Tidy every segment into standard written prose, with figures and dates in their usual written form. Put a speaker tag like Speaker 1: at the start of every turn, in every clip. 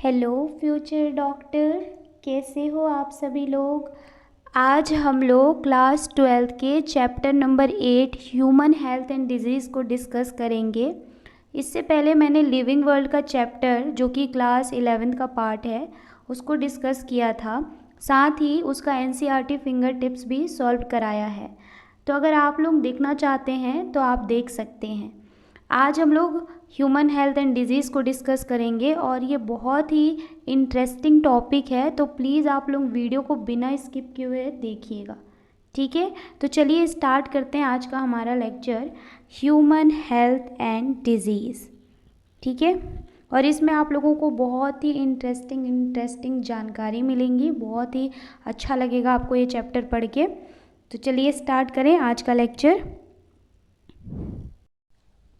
Speaker 1: Hello future doctor, कैसे हो आप सभी लोग। आज हम लोग क्लास 12 के chapter number 8 human health and disease को डिस्कस करेंगे। इससे पहले मैंने लिविंग वर्ल्ड का चैप्टर जो कि क्लास 11 का पार्ट है उसको डिस्कस किया था। साथ ही उसका एनसीईआरटी फिंगर टिप्स भी सॉल्व कराया है। तो अगर आप लोग देखना चाहते हैं तो आप देख सकते हैं। आज हम लोग ह्यूमन हेल्थ एंड डिजीज़ को डिस्कस करेंगे और ये बहुत ही इंटरेस्टिंग टॉपिक है, तो प्लीज़ आप लोग वीडियो को बिना स्किप किए हुए देखिएगा। ठीक है, तो चलिए स्टार्ट करते हैं आज का हमारा lecture human health and disease. ठीक है, और इसमें आप लोगों को बहुत ही इंटरेस्टिंग जानकारी मिलेंगी। बहुत ही अच्छा लगेगा आपको ये चैप्टर पढ़ के। तो चलिए स्टार्ट करें आज का लेक्चर।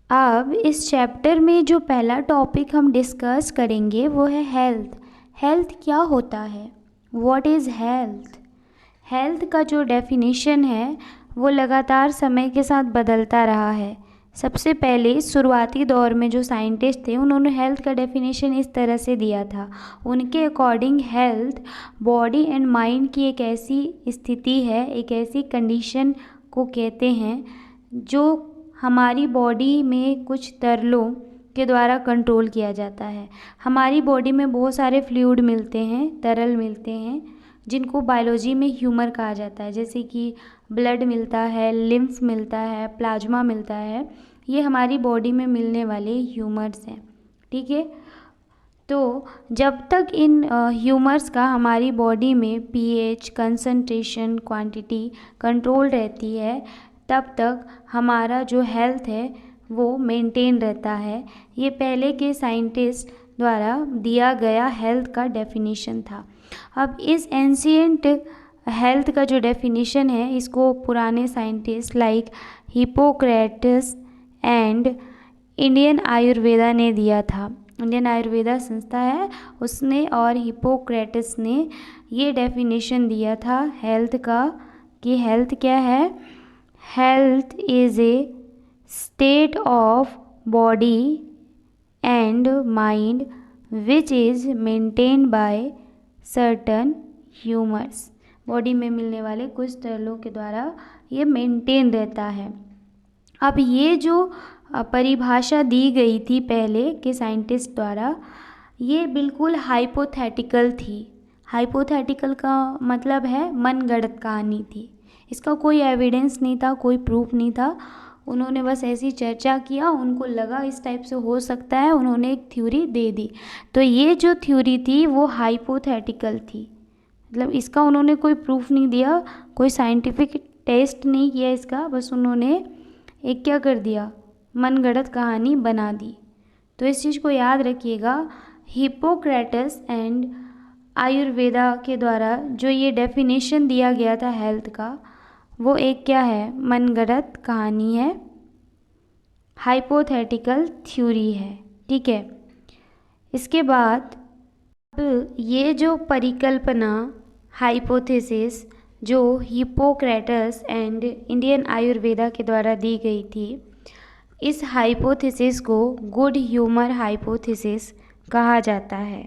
Speaker 1: अब इस चैप्टर में जो पहला टॉपिक हम डिस्कस करेंगे वो है हेल्थ। हेल्थ क्या होता है, व्हाट इज़ हेल्थ। हेल्थ का जो डेफिनेशन है वो लगातार समय के साथ बदलता रहा है। सबसे पहले शुरुआती दौर में जो साइंटिस्ट थे उन्होंने हेल्थ का डेफिनेशन इस तरह से दिया था। उनके according health body and mind की एक ऐसी स्थिति है, एक ऐसी कंडीशन को कहते हैं जो हमारी बॉडी में कुछ तरलों के द्वारा कंट्रोल किया जाता है। हमारी बॉडी में बहुत सारे फ्लूइड मिलते हैं, तरल मिलते हैं, जिनको बायोलॉजी में ह्यूमर कहा जाता है। जैसे कि ब्लड मिलता है, लिम्फ मिलता है, प्लाज्मा मिलता है। ये हमारी बॉडी में मिलने वाले ह्यूमर्स हैं। ठीक है, तो जब तक इन ह्यूमर्स का हमारी बॉडी में पीएच, कंसंट्रेशन, क्वांटिटी कंट्रोल रहती है तब तक हमारा जो हेल्थ है वो मेंटेन रहता है। ये पहले के साइंटिस्ट द्वारा दिया गया हेल्थ का डेफिनेशन था। अब इस एंशिएंट हेल्थ का जो डेफिनेशन है इसको पुराने scientist like Hippocrates and Indian Ayurveda ने दिया था। इंडियन आयुर्वेदा संस्था है उसने और हिप्पोक्रेटस ने ये डेफिनेशन दिया था हेल्थ का कि हेल्थ क्या है। Health is a state of body and mind which is maintained by certain humours. Body में मिलने वाले कुछ तरलों के द्वारा ये मेंटेन रहता है। अब ये जो परिभाषा दी गई थी पहले के साइंटिस्ट द्वारा ये बिल्कुल हाइपोथेटिकल थी। हाइपोथेटिकल का मतलब है मनगढ़ंत कहानी थी। इसका कोई एविडेंस नहीं था, कोई प्रूफ नहीं था। उन्होंने बस ऐसी चर्चा किया, उनको लगा इस टाइप से हो सकता है, उन्होंने एक थ्योरी दे दी। तो ये जो थ्योरी थी वो हाइपोथेटिकल थी, मतलब इसका उन्होंने कोई प्रूफ नहीं दिया, कोई साइंटिफिक टेस्ट नहीं किया इसका, बस उन्होंने एक क्या कर दिया, मनगढ़ंत कहानी बना दी। तो इस चीज़ को याद रखिएगा। हिप्पोक्रेटस एंड आयुर्वेदा के द्वारा जो ये डेफिनेशन दिया गया था हेल्थ का वो एक क्या है, मनगढ़ंत कहानी है, हाइपोथेटिकल थ्योरी है। ठीक है, इसके बाद अब ये जो परिकल्पना हाइपोथेसिस जो हिप्पोक्रेटस एंड इंडियन आयुर्वेदा के द्वारा दी गई थी, इस हाइपोथेसिस को गुड ह्यूमर हाइपोथेसिस कहा जाता है।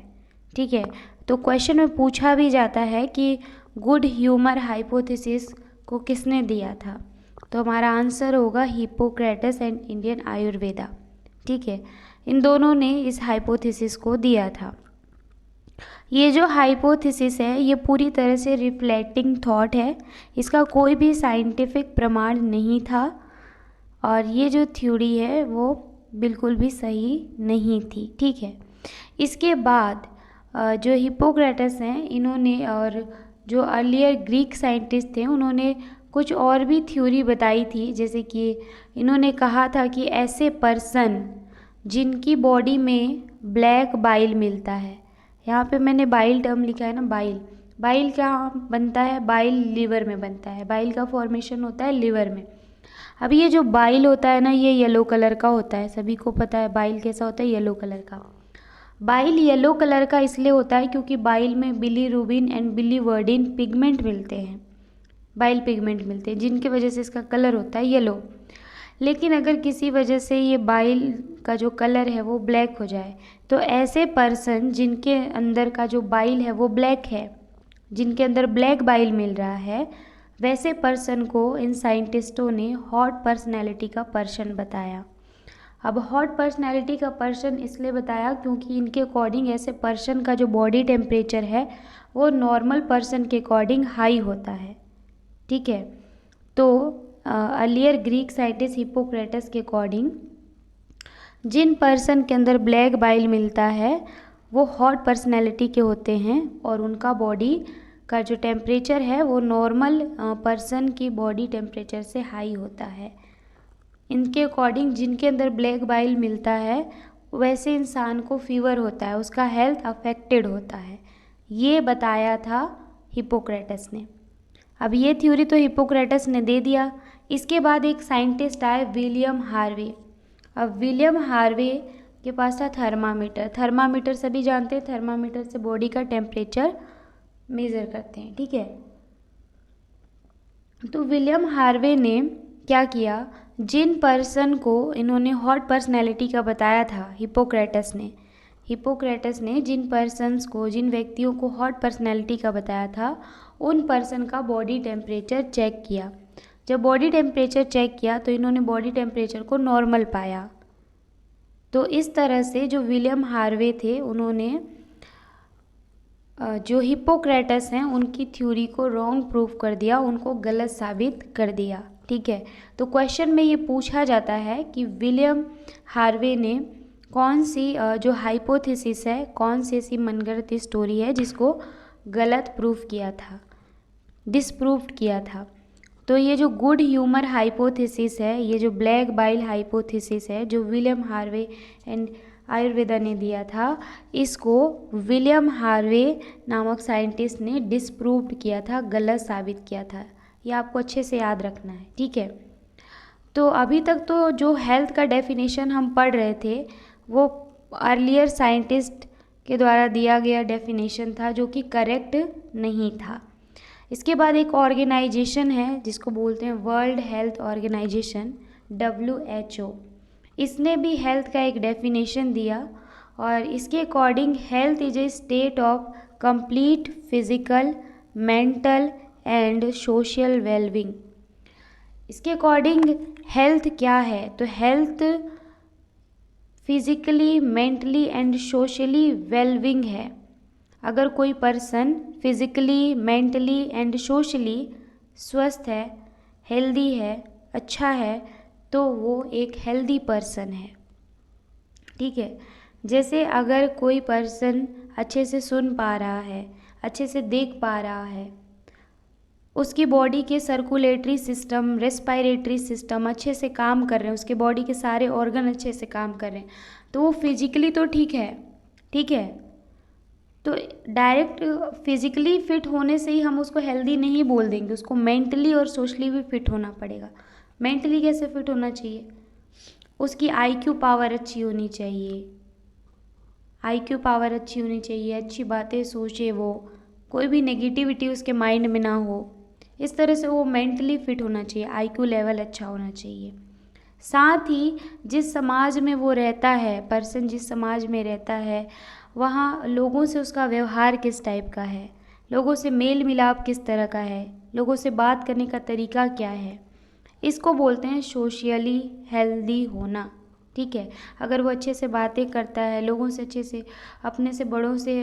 Speaker 1: ठीक है, तो क्वेश्चन में पूछा भी जाता है कि गुड ह्यूमर हाइपोथेसिस को किसने दिया था, तो हमारा आंसर होगा हिप्पोक्रेटस एंड इंडियन आयुर्वेदा। ठीक है, इन दोनों ने इस हाइपोथेसिस को दिया था। ये जो हाइपोथेसिस है ये पूरी तरह से रिफ्लेक्टिंग थॉट है, इसका कोई भी साइंटिफिक प्रमाण नहीं था और ये जो थ्योरी है वो बिल्कुल भी सही नहीं थी। ठीक है, इसके बाद जो हिप्पोक्रेटस हैं इन्होंने और जो अर्लियर ग्रीक साइंटिस्ट थे उन्होंने कुछ और भी थ्योरी बताई थी। जैसे कि इन्होंने कहा था कि ऐसे पर्सन जिनकी बॉडी में ब्लैक बाइल मिलता है, यहाँ पे मैंने बाइल टर्म लिखा है ना, बाइल, बाइल कहाँ बनता है, बाइल लीवर में बनता है, बाइल का फॉर्मेशन होता है लीवर में। अब ये जो बाइल होता है ना ये येलो कलर का होता है, सभी को पता है बाइल कैसा होता है, येलो कलर का। बाइल येलो कलर का इसलिए होता है क्योंकि बाइल में बिलीरुबिन एंड बिलीवर्डिन पिगमेंट मिलते हैं, बाइल पिगमेंट मिलते हैं जिनकी वजह से इसका कलर होता है येलो। लेकिन अगर किसी वजह से ये बाइल का जो कलर है वो ब्लैक हो जाए, तो ऐसे पर्सन जिनके अंदर का जो बाइल है वो ब्लैक है, जिनके अंदर ब्लैक बाइल मिल रहा है, वैसे पर्सन को इन साइंटिस्टों ने हॉट पर्सनैलिटी का पर्सन बताया। अब हॉट पर्सनैलिटी का पर्सन इसलिए बताया क्योंकि इनके अकॉर्डिंग ऐसे पर्सन का जो बॉडी टेम्परेचर है वो नॉर्मल पर्सन के अकॉर्डिंग हाई होता है। ठीक है, तो अर्लियर ग्रीक साइंटिस्ट हिप्पोक्रेटस के अकॉर्डिंग जिन पर्सन के अंदर ब्लैक बाइल मिलता है वो हॉट पर्सनैलिटी के होते हैं और उनका बॉडी का जो टेम्परेचर है वो नॉर्मल पर्सन की बॉडी टेम्परेचर से हाई होता है। इनके अकॉर्डिंग जिनके अंदर ब्लैक बाइल मिलता है वैसे इंसान को फीवर होता है, उसका हेल्थ अफेक्टेड होता है, ये बताया था हिप्पोक्रेटस ने। अब ये थ्योरी तो हिप्पोक्रेटस ने दे दिया। इसके बाद एक साइंटिस्ट आए विलियम हार्वे। अब विलियम हार्वे के पास था थर्मामीटर। थर्मामीटर सभी जानते हैं, थर्मामीटर से बॉडी का टेम्परेचर मेज़र करते हैं। ठीक है, तो विलियम हार्वे ने क्या किया, जिन पर्सन को इन्होंने हॉट पर्सनैलिटी का बताया था हिप्पोक्रेटस ने जिन पर्सन्स को, जिन व्यक्तियों को हॉट पर्सनैलिटी का बताया था, उन पर्सन का बॉडी टेम्परेचर चेक किया। जब बॉडी टेम्परेचर चेक किया तो इन्होंने बॉडी टेम्परेचर को नॉर्मल पाया। तो इस तरह से जो विलियम हार्वे थे उन्होंने जो हिप्पोक्रेटस हैं उनकी थ्योरी को रॉन्ग प्रूफ कर दिया, उनको गलत साबित कर दिया। ठीक है, तो क्वेश्चन में ये पूछा जाता है कि विलियम हार्वे ने कौन सी जो हाइपोथेसिस है, कौन सी ऐसी मनगढ़ंत स्टोरी है जिसको गलत प्रूफ किया था, डिसप्रूव्ड किया था। तो ये जो गुड ह्यूमर हाइपोथेसिस है, ये जो ब्लैक बाइल हाइपोथेसिस है जो विलियम हार्वे एंड आयुर्वेदा ने दिया था, इसको विलियम हार्वे नामक साइंटिस्ट ने डिसप्रूव्ड किया था, गलत साबित किया था। ये आपको अच्छे से याद रखना है। ठीक है, तो अभी तक तो जो हेल्थ का डेफिनेशन हम पढ़ रहे थे वो अर्लियर साइंटिस्ट के द्वारा दिया गया डेफिनेशन था जो कि करेक्ट नहीं था। इसके बाद एक ऑर्गेनाइजेशन है जिसको बोलते हैं वर्ल्ड हेल्थ ऑर्गेनाइजेशन, WHO। इसने भी हेल्थ का एक डेफिनेशन दिया और इसके according health is a state of complete physical, mental and social wellbeing. इसके अकॉर्डिंग हेल्थ क्या है, तो health physically, mentally and socially wellbeing है। अगर कोई person physically, mentally and socially स्वस्थ है, हेल्दी है, अच्छा है, तो वो एक हेल्दी पर्सन है। ठीक है, जैसे अगर कोई पर्सन अच्छे से सुन पा रहा है, अच्छे से देख पा रहा है, उसकी बॉडी के सर्कुलेटरी सिस्टम, रेस्पिरेटरी सिस्टम अच्छे से काम कर रहे हैं, उसके बॉडी के सारे ऑर्गन अच्छे से काम कर रहे हैं, तो वो फिजिकली तो ठीक है। ठीक है, तो डायरेक्ट फिजिकली फिट होने से ही हम उसको हेल्दी नहीं बोल देंगे, उसको मेंटली और सोशली भी फिट होना पड़ेगा। मेंटली कैसे फिट होना चाहिए, उसकी IQ पावर अच्छी होनी चाहिए, IQ पावर अच्छी होनी चाहिए, अच्छी बातें सोचे, वो कोई भी नेगेटिविटी उसके माइंड में ना हो, इस तरह से वो मेंटली फिट होना चाहिए, IQ लेवल अच्छा होना चाहिए। साथ ही जिस समाज में वो रहता है, पर्सन जिस समाज में रहता है, वहाँ लोगों से उसका व्यवहार किस टाइप का है, लोगों से मेल मिलाप किस तरह का है, लोगों से बात करने का तरीका क्या है, इसको बोलते हैं सोशली हेल्दी होना। ठीक है, अगर वो अच्छे से बातें करता है, लोगों से अच्छे से, अपने से बड़ों से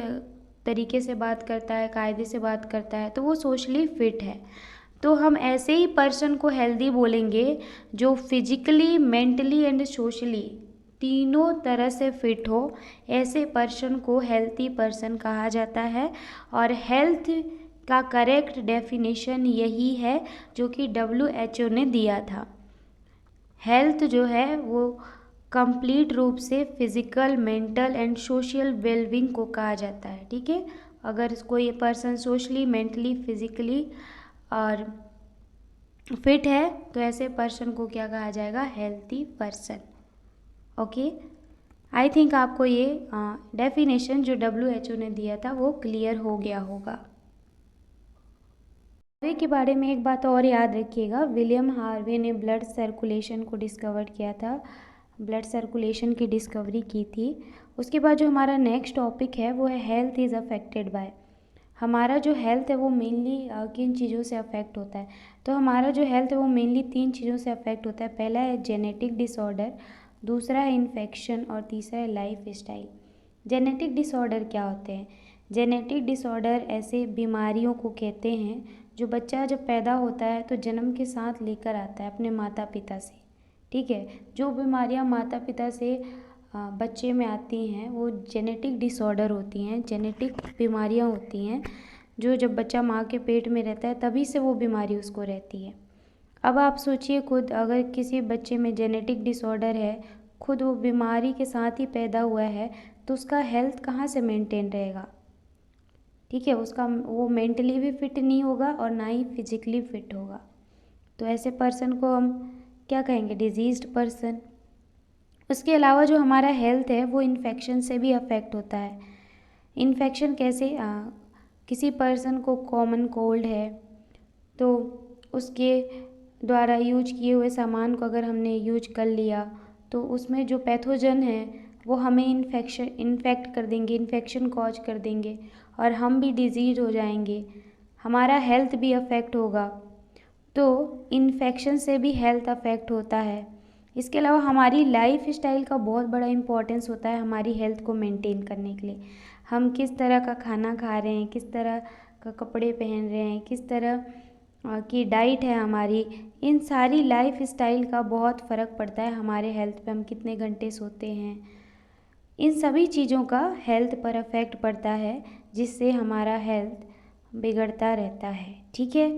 Speaker 1: तरीके से बात करता है, कायदे से बात करता है, तो वो सोशली फिट है। तो हम ऐसे ही पर्सन को हेल्दी बोलेंगे जो फिजिकली, मेंटली एंड सोशली तीनों तरह से फिट हो, ऐसे पर्सन को हेल्थी पर्सन कहा जाता है। और हेल्थ का करेक्ट डेफिनेशन यही है जो कि WHO ने दिया था। हेल्थ जो है वो कंप्लीट रूप से physical, mental and social wellbeing को कहा जाता है। ठीक है, अगर कोई पर्सन सोशली, मेंटली, फिजिकली और फिट है तो ऐसे पर्सन को क्या कहा जाएगा, healthy person. Okay, I think आपको ये डेफिनेशन जो WHO ने दिया था वो क्लियर हो गया होगा। हार्वे के बारे में एक बात और याद रखिएगा, विलियम हार्वे ने ब्लड सर्कुलेशन को डिस्कवर किया था, ब्लड सर्कुलेशन की डिस्कवरी की थी। उसके बाद जो हमारा नेक्स्ट टॉपिक है वो है हेल्थ इज़ अफेक्टेड बाय। हमारा जो हेल्थ है वो मेनली किन चीज़ों से अफेक्ट होता है, तो हमारा जो हेल्थ है वो मेनली 3 चीज़ों से अफेक्ट होता है। पहला है जेनेटिक डिसऑर्डर, दूसरा है इन्फेक्शन और तीसरा है लाइफ स्टाइल। जेनेटिक डिसऑर्डर क्या होते हैं? जेनेटिक डिसऑर्डर ऐसे बीमारियों को कहते हैं जो बच्चा जब पैदा होता है तो जन्म के साथ लेकर आता है अपने माता पिता से। ठीक है, जो बीमारियां माता पिता से बच्चे में आती हैं वो जेनेटिक डिसऑर्डर होती हैं, जेनेटिक बीमारियां होती हैं जो जब बच्चा माँ के पेट में रहता है तभी से वो बीमारी उसको रहती है। अब आप सोचिए खुद, अगर किसी बच्चे में जेनेटिक डिसऑर्डर है, खुद वो बीमारी के साथ ही पैदा हुआ है, तो उसका हेल्थ कहाँ से मेंटेन रहेगा? ठीक है, उसका वो मेंटली भी फिट नहीं होगा और ना ही फिजिकली फिट होगा। तो ऐसे पर्सन को हम क्या कहेंगे? Diseased person. उसके अलावा जो हमारा हेल्थ है वो इन्फेक्शन से भी अफेक्ट होता है। इन्फेक्शन कैसे? किसी पर्सन को कॉमन कोल्ड है तो उसके द्वारा यूज किए हुए सामान को अगर हमने यूज कर लिया तो उसमें जो पैथोजन है वो हमें इन्फेक्ट कर देंगे, इन्फेक्शन कॉज कर देंगे और हम भी डिजीज हो जाएंगे, हमारा हेल्थ भी अफेक्ट होगा। तो इन्फेक्शन से भी हेल्थ अफेक्ट होता है। इसके अलावा हमारी लाइफ स्टाइल का बहुत बड़ा इम्पोर्टेंस होता है हमारी हेल्थ को मेंटेन करने के लिए। हम किस तरह का खाना खा रहे हैं, किस तरह का कपड़े पहन रहे हैं, किस तरह की डाइट है हमारी, इन सारी लाइफ स्टाइल का बहुत फ़र्क पड़ता है हमारे हेल्थ पे। हम कितने घंटे सोते हैं, इन सभी चीज़ों का हेल्थ पर अफेक्ट पड़ता है, जिससे हमारा हेल्थ बिगड़ता रहता है। ठीक है,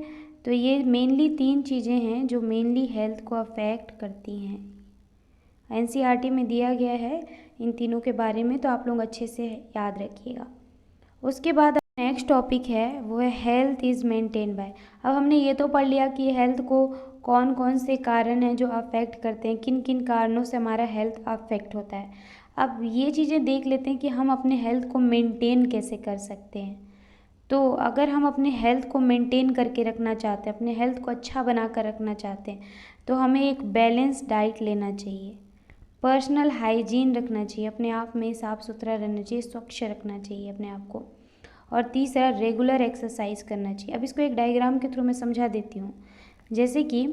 Speaker 1: तो ये मेनली 3 चीज़ें हैं जो मेनली हेल्थ को अफेक्ट करती हैं। एनसीईआरटी में दिया गया है इन तीनों के बारे में, तो आप लोग अच्छे से याद रखिएगा। उसके बाद नेक्स्ट टॉपिक है वो है हेल्थ इज़ मेंटेन बाय। अब हमने ये तो पढ़ लिया कि हेल्थ को कौन कौन से कारण हैं जो अफेक्ट करते हैं, किन किन कारणों से हमारा हेल्थ अफेक्ट होता है। अब ये चीज़ें देख लेते हैं कि हम अपने हेल्थ को मेंटेन कैसे कर सकते हैं। तो अगर हम अपने हेल्थ को मेंटेन करके रखना चाहते हैं, अपने हेल्थ को अच्छा बना कर रखना चाहते हैं, तो हमें एक बैलेंस डाइट लेना चाहिए, पर्सनल हाइजीन रखना चाहिए, अपने आप में साफ़ सुथरा रहना चाहिए, स्वच्छ रखना चाहिए अपने आप को। और तीसरा, रेगुलर एक्सरसाइज करना चाहिए। अब इसको एक डायग्राम के थ्रू मैं समझा देती हूँ। जैसे कि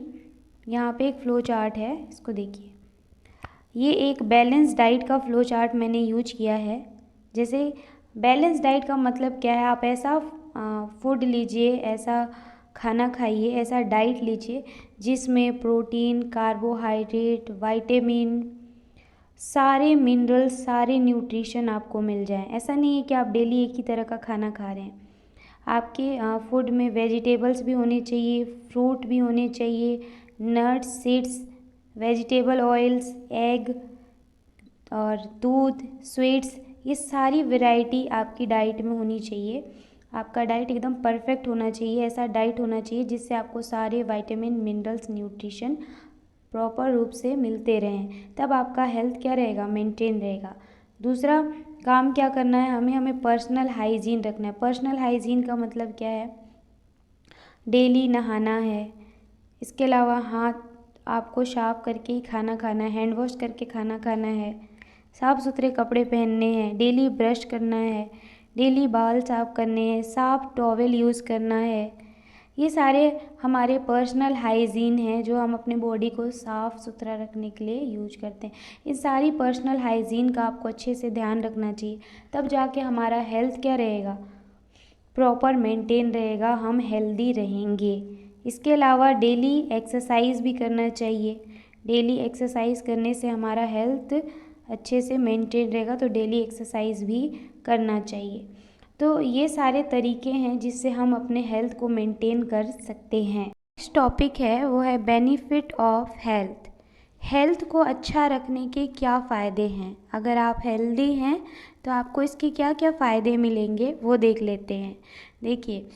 Speaker 1: यहाँ पे एक फ्लो चार्ट है, इसको देखिए, ये एक बैलेंस डाइट का फ्लो चार्ट मैंने यूज किया है। जैसे बैलेंस डाइट का मतलब क्या है? आप ऐसा फूड लीजिए, ऐसा खाना खाइए, ऐसा डाइट लीजिए जिसमें प्रोटीन, कार्बोहाइड्रेट, विटामिन, सारे मिनरल्स, सारे न्यूट्रिशन आपको मिल जाएं। ऐसा नहीं है कि आप डेली एक ही तरह का खाना खा रहे हैं। आपके फूड में वेजिटेबल्स भी होने चाहिए, फ्रूट भी होने चाहिए, nuts, seeds, vegetable oils, egg और दूध, स्वीट्स, ये सारी वैरायटी आपकी डाइट में होनी चाहिए। आपका डाइट एकदम परफेक्ट होना चाहिए, ऐसा डाइट होना चाहिए जिससे आपको सारे विटामिन, मिनरल्स, न्यूट्रिशन प्रॉपर रूप से मिलते रहें। तब आपका हेल्थ क्या रहेगा? मेंटेन रहेगा। दूसरा काम क्या करना है हमें पर्सनल हाइजीन रखना है। पर्सनल हाइजीन का मतलब क्या है? डेली नहाना है। इसके अलावा हाथ आपको साफ करके ही खाना खाना है, हैंड वॉश करके खाना खाना है, साफ़ सुथरे कपड़े पहनने हैं, डेली ब्रश करना है, डेली बाल साफ़ करने हैं, साफ़ टॉवेल यूज़ करना है। ये सारे हमारे पर्सनल हाइजीन हैं जो हम अपने बॉडी को साफ़ सुथरा रखने के लिए यूज करते हैं। इन सारी पर्सनल हाइजीन का आपको अच्छे से ध्यान रखना चाहिए, तब जाके हमारा हेल्थ क्या रहेगा? प्रॉपर मेंटेन रहेगा, हम हेल्दी रहेंगे। इसके अलावा डेली एक्सरसाइज भी करना चाहिए। डेली एक्सरसाइज करने से हमारा हेल्थ अच्छे से मेंटेन रहेगा, तो डेली एक्सरसाइज भी करना चाहिए। तो ये सारे तरीके हैं जिससे हम अपने हेल्थ को मेंटेन कर सकते हैं। नेक्स्ट टॉपिक है वो है बेनिफिट ऑफ हेल्थ। हेल्थ को अच्छा रखने के क्या फ़ायदे हैं? अगर आप हेल्दी हैं तो आपको इसके क्या क्या फ़ायदे मिलेंगे वो देख लेते हैं। देखिए,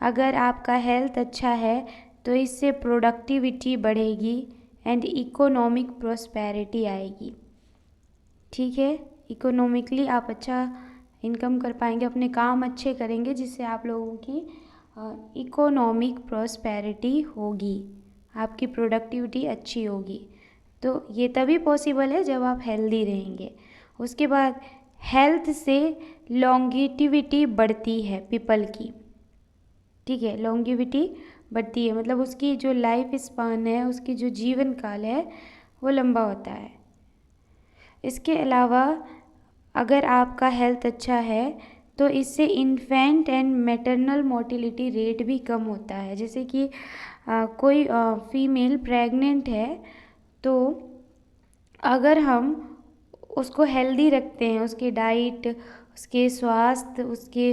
Speaker 1: अगर आपका हेल्थ अच्छा है तो इससे प्रोडक्टिविटी बढ़ेगी एंड इकोनॉमिक प्रॉस्पेरिटी आएगी। ठीक है, इकोनॉमिकली आप अच्छा इनकम कर पाएंगे, अपने काम अच्छे करेंगे, जिससे आप लोगों की इकोनॉमिक प्रॉस्पेरिटी होगी, आपकी प्रोडक्टिविटी अच्छी होगी। तो ये तभी पॉसिबल है जब आप हेल्दी रहेंगे। उसके बाद हेल्थ से लॉन्गेटिविटी बढ़ती है पीपल की, ठीक है, लॉन्गेविटी बढ़ती है, मतलब उसकी जो लाइफ स्पान है, उसकी जो जीवन काल है वो लंबा होता है। इसके अलावा अगर आपका हेल्थ अच्छा है तो इससे infant and maternal mortality rate भी कम होता है। जैसे कि कोई फीमेल प्रेग्नेंट है तो अगर हम उसको हेल्दी रखते हैं, उसकी डाइट, उसके स्वास्थ्य, उसके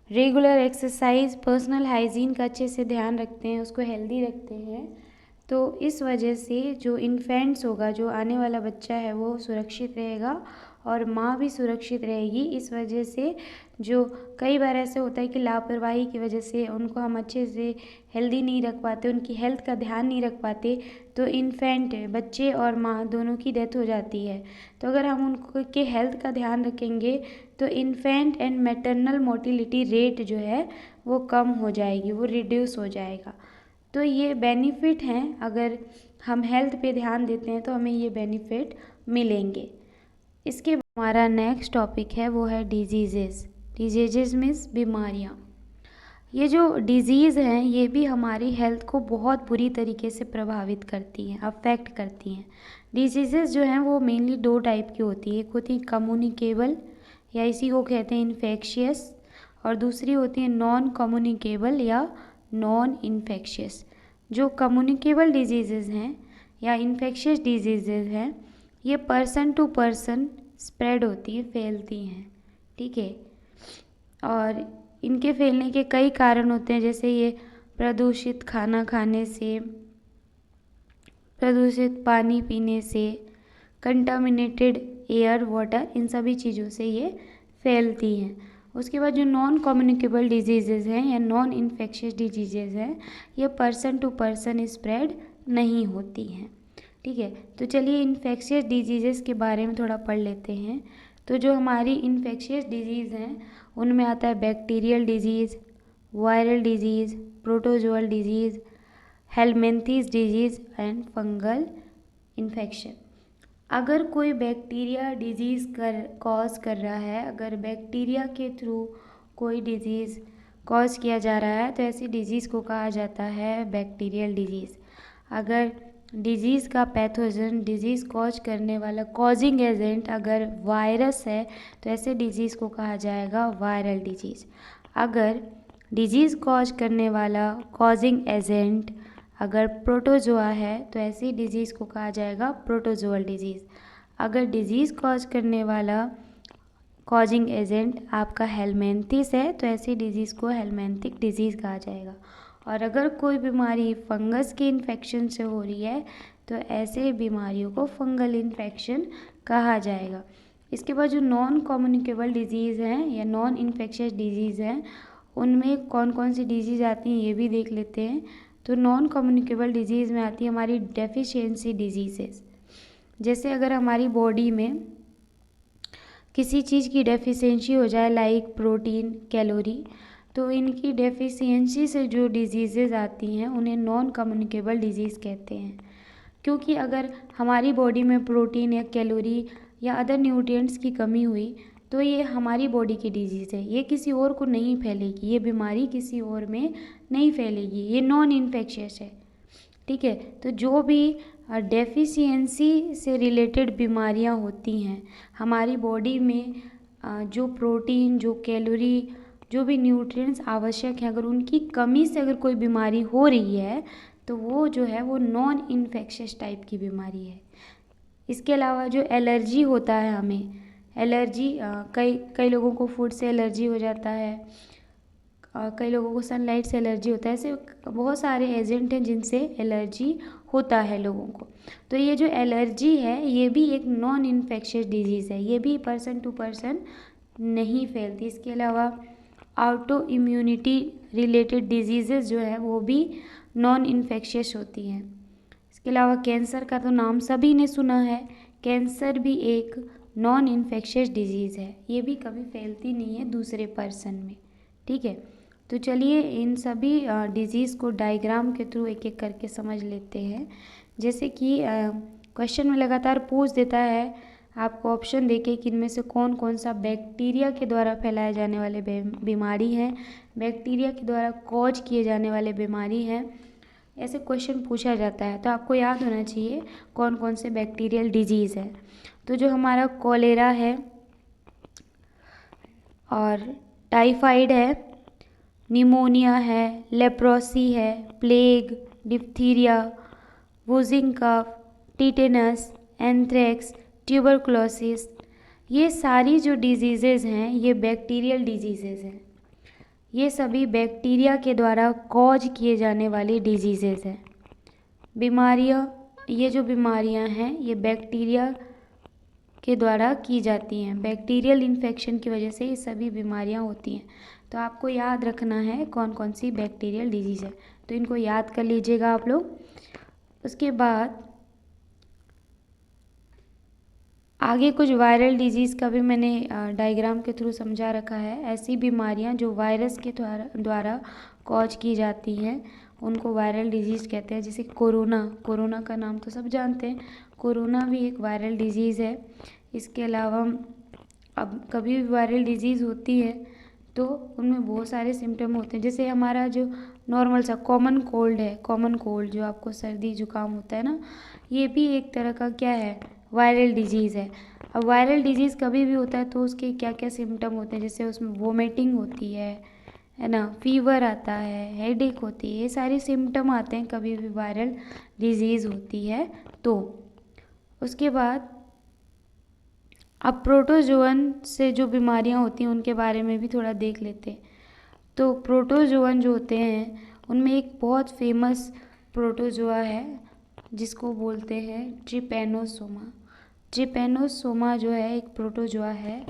Speaker 1: रेगुलर एक्सरसाइज, पर्सनल हाइजीन का अच्छे से ध्यान रखते हैं, उसको हेल्दी रखते हैं, तो इस वजह से जो इन्फेंट्स होगा, जो आने वाला बच्चा है वो सुरक्षित रहेगा और माँ भी सुरक्षित रहेगी। इस वजह से जो कई बार ऐसे होता है कि लापरवाही की वजह से उनको हम अच्छे से हेल्दी नहीं रख पाते, उनकी हेल्थ का ध्यान नहीं रख पाते, तो इन्फेंट बच्चे और माँ दोनों की डेथ हो जाती है। तो अगर हम उनको के हेल्थ का ध्यान रखेंगे तो infant and maternal mortality rate जो है वो कम हो जाएगी, वो रिड्यूस हो जाएगा। तो ये बेनिफिट हैं, अगर हम हेल्थ पे ध्यान देते हैं तो हमें ये बेनिफिट मिलेंगे। इसके बाद हमारा नेक्स्ट टॉपिक है वो है डिजीज़ेस। डिजीज़ेस मीन्स बीमारियाँ। ये जो डिज़ीज़ हैं ये भी हमारी हेल्थ को बहुत बुरी तरीके से प्रभावित करती हैं, अफेक्ट करती हैं। डिजीज़ेस जो हैं वो मेनली दो टाइप की होती है, एक होती है कम्युनिकेबल या इसी को कहते हैं इन्फेक्शियस, और दूसरी होती है नॉन कम्युनिकेबल या नॉन इन्फेक्शियस। जो कम्युनिकेबल डिजीज़ेज़ हैं या इन्फेक्शियस डिजीज़ेज़ हैं ये पर्सन टू पर्सन स्प्रेड होती है, फैलती हैं, ठीक है। और इनके फैलने के कई कारण होते हैं, जैसे ये प्रदूषित खाना खाने से, प्रदूषित पानी पीने से, कंटामिनेटेड एयर वाटर, इन सभी चीज़ों से ये फैलती हैं। उसके बाद जो नॉन कम्युनिकेबल डिजीज़ेज़ हैं या नॉन इन्फेक्शियस डिजीज़ेज़ हैं ये पर्सन टू पर्सन स्प्रेड नहीं होती हैं, ठीक है। तो चलिए इन्फेक्शियस डिजीज़ेज़ के बारे में थोड़ा पढ़ लेते हैं। तो जो हमारी इन्फेक्शियस डिजीज़ हैं उनमें आता है bacterial disease, viral disease, protozoal disease, helminthes disease and fungal infection. अगर कोई बैक्टीरिया डिजीज़ कॉज कर रहा है, अगर बैक्टीरिया के थ्रू कोई डिजीज़ कॉज किया जा रहा है तो ऐसी डिजीज़ को कहा जाता है बैक्टीरियल डिजीज़। अगर डिजीज़ का पैथोजन, डिजीज़ कॉज करने वाला कॉजिंग एजेंट अगर वायरस है तो ऐसे डिजीज़ को कहा जाएगा वायरल डिजीज़। अगर डिजीज़ कॉज करने वाला कॉजिंग एजेंट अगर प्रोटोजोआ है तो ऐसी डिजीज़ को कहा जाएगा प्रोटोजोअल डिजीज़। अगर डिजीज़ कॉज करने वाला कॉजिंग एजेंट आपका हेलमिंथेस है तो ऐसी डिजीज़ को हेलमिंथिक डिजीज़ कहा जाएगा। और अगर कोई बीमारी फंगस के इन्फेक्शन से हो रही है तो ऐसे बीमारियों को फंगल इन्फेक्शन कहा जाएगा। इसके बाद जो नॉन कम्युनिकेबल डिजीज़ हैं या नॉन इन्फेक्शियस डिजीज़ हैं उनमें कौन कौन सी डिजीज़ आती हैं ये भी देख लेते हैं। तो नॉन कम्युनिकेबल डिजीज़ में आती है हमारी डेफिशिएंसी डिजीज़ेस। जैसे अगर हमारी बॉडी में किसी चीज़ की डेफिशिएंसी हो जाए, लाइक प्रोटीन, कैलोरी, तो इनकी डेफिशिएंसी से जो डिजीज़ेज़ आती हैं उन्हें नॉन कम्युनिकेबल डिजीज़ कहते हैं। क्योंकि अगर हमारी बॉडी में प्रोटीन या कैलोरी या अदर न्यूट्रिएंट्स की कमी हुई तो ये हमारी बॉडी की डिजीज़ है, ये किसी और को नहीं फैलेगी, ये बीमारी किसी और में नहीं फैलेगी, ये नॉन इन्फेक्शियस है, ठीक है। तो जो भी डेफिशिएंसी से रिलेटेड बीमारियां होती हैं हमारी बॉडी में, जो प्रोटीन, जो कैलोरी, जो भी न्यूट्रिएंट्स आवश्यक हैं, अगर उनकी कमी से अगर कोई बीमारी हो रही है तो वो जो है वो नॉन इन्फेक्शियस टाइप की बीमारी है। इसके अलावा जो एलर्जी होता है, हमें एलर्जी कई लोगों को फूड से एलर्जी हो जाता है, कई लोगों को सनलाइट से एलर्जी होता है, ऐसे बहुत सारे एजेंट हैं जिनसे एलर्जी होता है लोगों को। तो ये जो एलर्जी है ये भी एक नॉन इन्फेक्शियस डिजीज़ है, ये भी पर्सन टू पर्सन नहीं फैलती। इसके अलावा ऑटो इम्यूनिटी रिलेटेड डिजीज़ेज़ जो है वो भी नॉन इन्फेक्शियस होती हैं। इसके अलावा कैंसर का तो नाम सभी ने सुना है, कैंसर भी एक नॉन इन्फेक्शियस डिजीज़ है, ये भी कभी फैलती नहीं है दूसरे पर्सन में, ठीक है। तो चलिए इन सभी डिजीज़ को डायग्राम के थ्रू एक एक करके समझ लेते हैं। जैसे कि क्वेश्चन में लगातार पूछ देता है आपको ऑप्शन देके कि इनमें से कौन कौन सा बैक्टीरिया के द्वारा फैलाए जाने वाले बीमारी हैं, बैक्टीरिया के द्वारा कॉज किए जाने वाले बीमारी हैं। ऐसे क्वेश्चन पूछा जाता है तो आपको याद होना चाहिए कौन कौन से बैक्टीरियल डिजीज़ है। तो जो हमारा कॉलेरा है और टाइफाइड है, निमोनिया है, लेप्रोसी है, प्लेग, डिप्थीरिया, वूजिंग कफ, टिटेनस, एंथ्रेक्स, ट्यूबरकुलोसिस, ये सारी जो डिजीज़ेज़ हैं ये बैक्टीरियल डिजीज़ेज़ हैं। ये सभी बैक्टीरिया के द्वारा कॉज किए जाने वाली डिजीज़ेज़ हैं। बीमारियाँ, ये जो बीमारियाँ हैं ये बैक्टीरिया के द्वारा की जाती हैं। बैक्टीरियल इन्फेक्शन की वजह से ये सभी बीमारियाँ होती हैं। तो आपको याद रखना है कौन कौन सी बैक्टीरियल डिजीज़ है, तो इनको याद कर लीजिएगा आप लोग। उसके बाद आगे कुछ वायरल डिजीज़ का भी मैंने डायग्राम के थ्रू समझा रखा है। ऐसी बीमारियां जो वायरस के द्वारा कॉज की जाती हैं उनको वायरल डिजीज़ कहते हैं। जैसे कोरोना का नाम तो सब जानते हैं, कोरोना भी एक वायरल डिजीज़ है। इसके अलावा अब कभी भी वायरल डिजीज़ होती है तो उनमें बहुत सारे सिम्टम होते हैं। जैसे हमारा जो नॉर्मल सा कॉमन कोल्ड है, कॉमन कोल्ड जो आपको सर्दी जुकाम होता है ना, ये भी एक तरह का क्या है, वायरल डिजीज़ है। अब वायरल डिजीज़ कभी भी होता है तो उसके क्या क्या सिम्टम होते हैं, जैसे उसमें वोमिटिंग होती है ना, फीवर आता है, हेडेक होती है, ये सारे सिम्टम आते हैं कभी भी वायरल डिजीज़ होती है तो। उसके बाद अब प्रोटोजोअन से जो बीमारियां होती हैं उनके बारे में भी थोड़ा देख लेते हैं। तो प्रोटोजोअन जो होते हैं उनमें एक बहुत फेमस प्रोटोजोआ है जिसको बोलते हैं ट्रिपेनोसोमा। ट्रिपेनोसोमा जो है एक प्रोटोजोआ है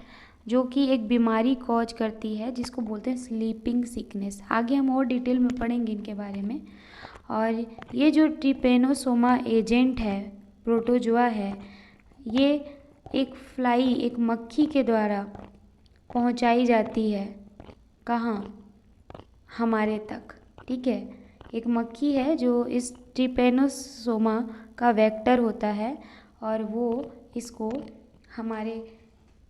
Speaker 1: जो कि एक बीमारी कॉज करती है जिसको बोलते हैं स्लीपिंग सिकनेस। आगे हम और डिटेल में पढ़ेंगे इनके बारे में। और ये जो ट्रिपेनोसोमा एजेंट है, प्रोटोजोआ है, ये एक फ्लाई, एक मक्खी के द्वारा पहुंचाई जाती है। कहाँ? हमारे तक। ठीक है, एक मक्खी है जो इस ट्रिपेनोसोमा का वेक्टर होता है और वो इसको हमारे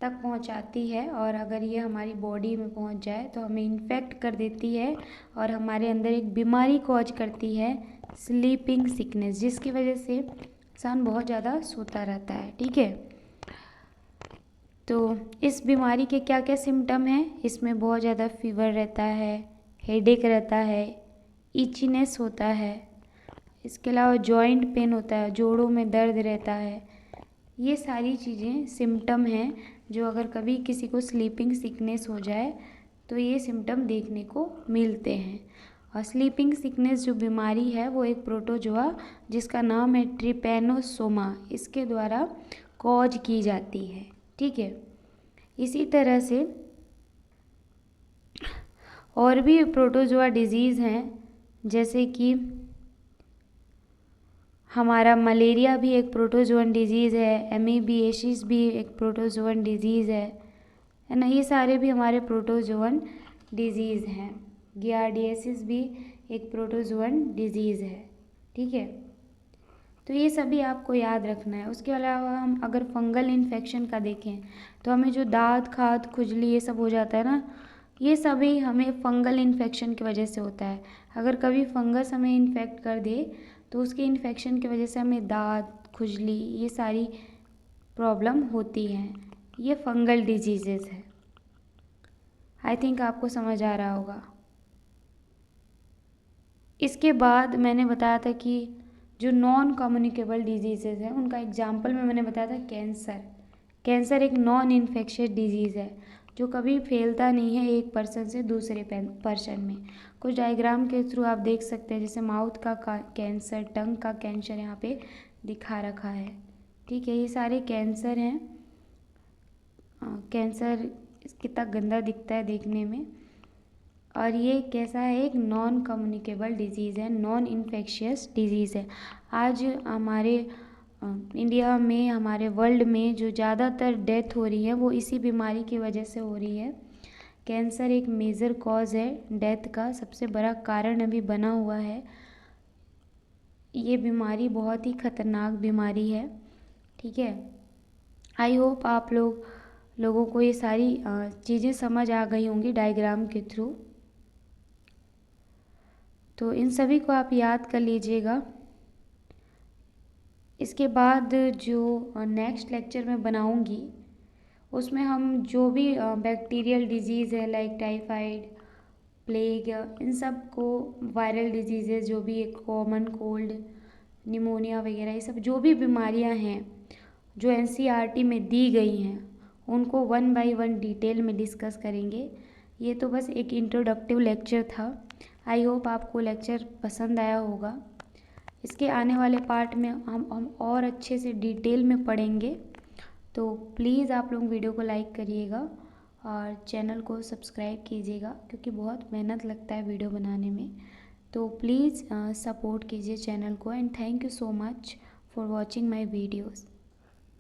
Speaker 1: तक पहुंचाती है। और अगर ये हमारी बॉडी में पहुंच जाए तो हमें इन्फेक्ट कर देती है और हमारे अंदर एक बीमारी कॉज करती है, स्लीपिंग सिकनेस, जिसकी वजह से इंसान बहुत ज़्यादा सोता रहता है। ठीक है, तो इस बीमारी के क्या क्या सिम्टम हैं? इसमें बहुत ज़्यादा फीवर रहता है, हेडेक रहता है, इचीनेस होता है, इसके अलावा जॉइंट पेन होता है, जोड़ों में दर्द रहता है। ये सारी चीज़ें सिम्टम हैं जो अगर कभी किसी को स्लीपिंग सिकनेस हो जाए तो ये सिम्टम देखने को मिलते हैं। और स्लीपिंग सिकनेस जो बीमारी है वो एक प्रोटोजोआ जिसका नाम है ट्रिपेनोसोमा, इसके द्वारा कॉज की जाती है। ठीक है, इसी तरह से और भी प्रोटोजोआ डिजीज़ हैं, जैसे कि हमारा मलेरिया भी एक प्रोटोजोअन डिजीज़ है, एमीबिएसिस भी एक प्रोटोजोअन डिजीज़ है ना, ये सारे भी हमारे प्रोटोजोअन डिजीज़ हैं। गियार्डियासिस भी एक प्रोटोजोअन डिजीज़ है। ठीक है, तो ये सभी आपको याद रखना है। उसके अलावा हम अगर फंगल इन्फेक्शन का देखें तो हमें जो दाँत, खाद, खुजली ये सब हो जाता है ना, ये सभी हमें फंगल इन्फेक्शन की वजह से होता है। अगर कभी फंगस हमें इन्फेक्ट कर दे तो उसके इन्फेक्शन की वजह से हमें दाँत, खुजली ये सारी प्रॉब्लम होती हैं। ये फंगल डिजीज़ेज़ है। आई थिंक आपको समझ आ रहा होगा। इसके बाद मैंने बताया था कि जो नॉन कम्युनिकेबल डिजीज़ेज़ हैं उनका एग्जाम्पल में मैंने बताया था कैंसर। कैंसर एक नॉन इन्फेक्शियस डिजीज़ है जो कभी फैलता नहीं है एक पर्सन से दूसरे पर्सन में। कुछ डायग्राम के थ्रू आप देख सकते हैं, जैसे माउथ का कैंसर, टंग का कैंसर यहाँ पे दिखा रखा है। ठीक है, ये सारे कैंसर हैं। कैंसर कितना गंदा दिखता है देखने में, और ये कैसा है, एक नॉन कम्युनिकेबल डिजीज़ है, नॉन इन्फेक्शियस डिजीज़ है। आज हमारे इंडिया में, हमारे वर्ल्ड में जो ज़्यादातर डेथ हो रही है वो इसी बीमारी की वजह से हो रही है। कैंसर एक मेजर कॉज है डेथ का, सबसे बड़ा कारण अभी बना हुआ है। ये बीमारी बहुत ही ख़तरनाक बीमारी है, ठीक है। आई होप आप लोगों को ये सारी चीज़ें समझ आ गई होंगी डायग्राम के थ्रू। तो इन सभी को आप याद कर लीजिएगा। इसके बाद जो नेक्स्ट लेक्चर मैं बनाऊंगी उसमें हम जो भी बैक्टीरियल डिजीज़ है लाइक टाइफाइड, प्लेग, इन सब को, वायरल डिजीज़ेज जो भी कॉमन कोल्ड, निमोनिया वगैरह, ये सब जो भी बीमारियां हैं जो एनसीईआरटी में दी गई हैं उनको 1 बाय 1 डिटेल में डिस्कस करेंगे। ये तो बस एक इंट्रोडक्टिव लेक्चर था। आई होप आपको लेक्चर पसंद आया होगा। इसके आने वाले पार्ट में हम और अच्छे से डिटेल में पढ़ेंगे। तो प्लीज़ आप लोग वीडियो को लाइक करिएगा और चैनल को सब्सक्राइब कीजिएगा, क्योंकि बहुत मेहनत लगता है वीडियो बनाने में। तो प्लीज़ सपोर्ट कीजिए चैनल को। And thank you so much for watching my videos.